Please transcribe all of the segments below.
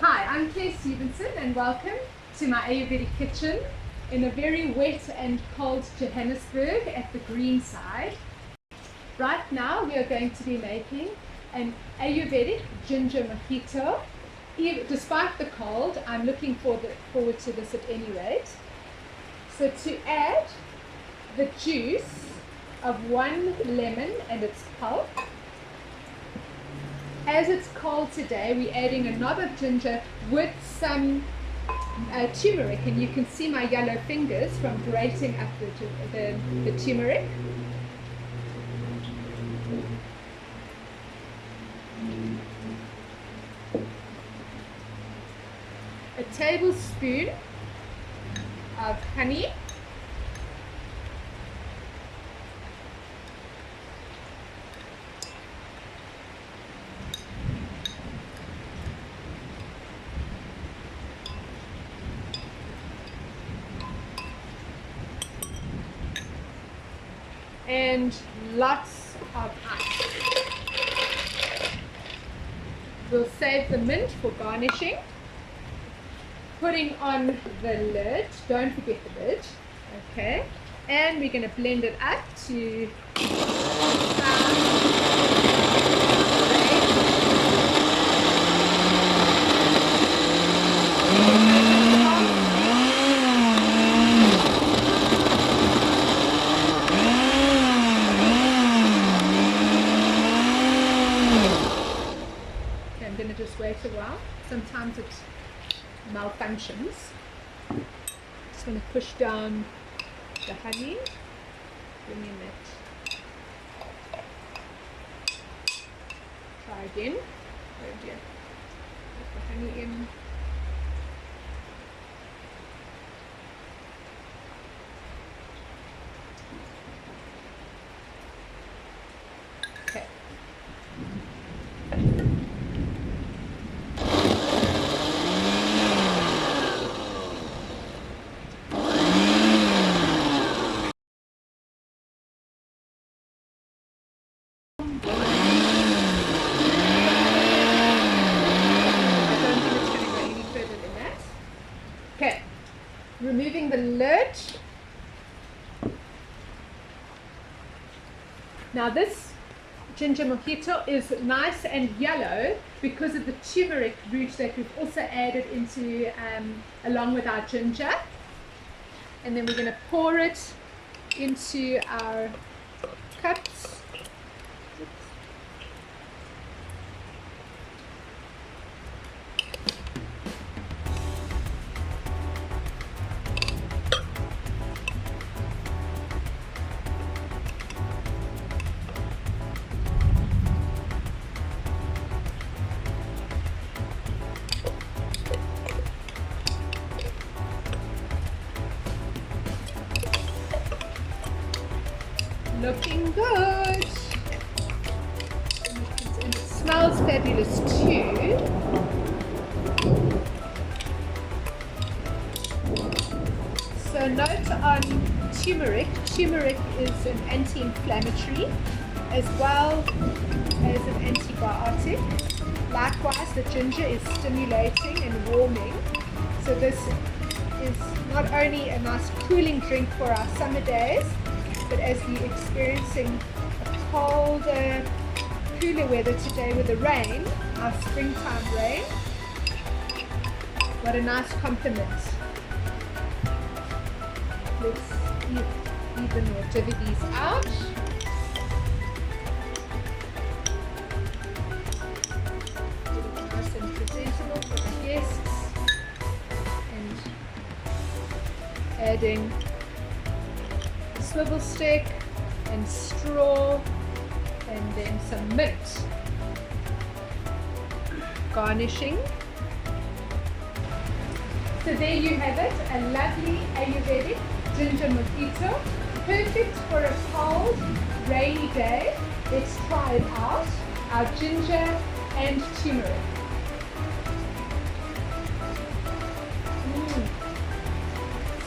Hi, I'm Claire Stevenson and welcome to my Ayurvedic kitchen in a very wet and cold Johannesburg at the green side. Right now we are going to be making an Ayurvedic-Ginger-Mojito. Despite the cold, I'm looking forward to this at any rate. So to add the juice of 1 lemon and its pulp. As it's cold today, we're adding a knob of ginger with some turmeric, and you can see my yellow fingers from grating up the turmeric. A tablespoon of honey. And lots of ice. We'll save the mint for garnishing. Putting on the lid, don't forget the lid, okay? And we're going to blend it up to I'm going to just wait a while. Sometimes it malfunctions. Just going to push down the honey. Bring in that. Try again. Oh dear. Put the honey in. Okay. Okay, removing the lid. Now this ginger mojito is nice and yellow because of the turmeric root that we've also added into along with our ginger. And then we're going to pour it into our cups. Looking good, and it smells fabulous too. So note on turmeric. Turmeric is an anti-inflammatory as well as an antibiotic. Likewise, the ginger is stimulating and warming. So this is not only a nice cooling drink for our summer days, but as we're experiencing a colder, cooler weather today with the rain, our springtime rain, what a nice compliment. Let's even more divvy these out. Nice and presentable for the guests. And adding swivel stick and straw and then some mint. Garnishing. So there you have it, a lovely Ayurvedic ginger mojito, perfect for a cold, rainy day. Let's try it out. Our ginger and turmeric.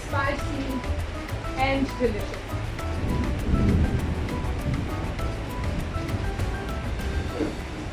Spicy and delicious.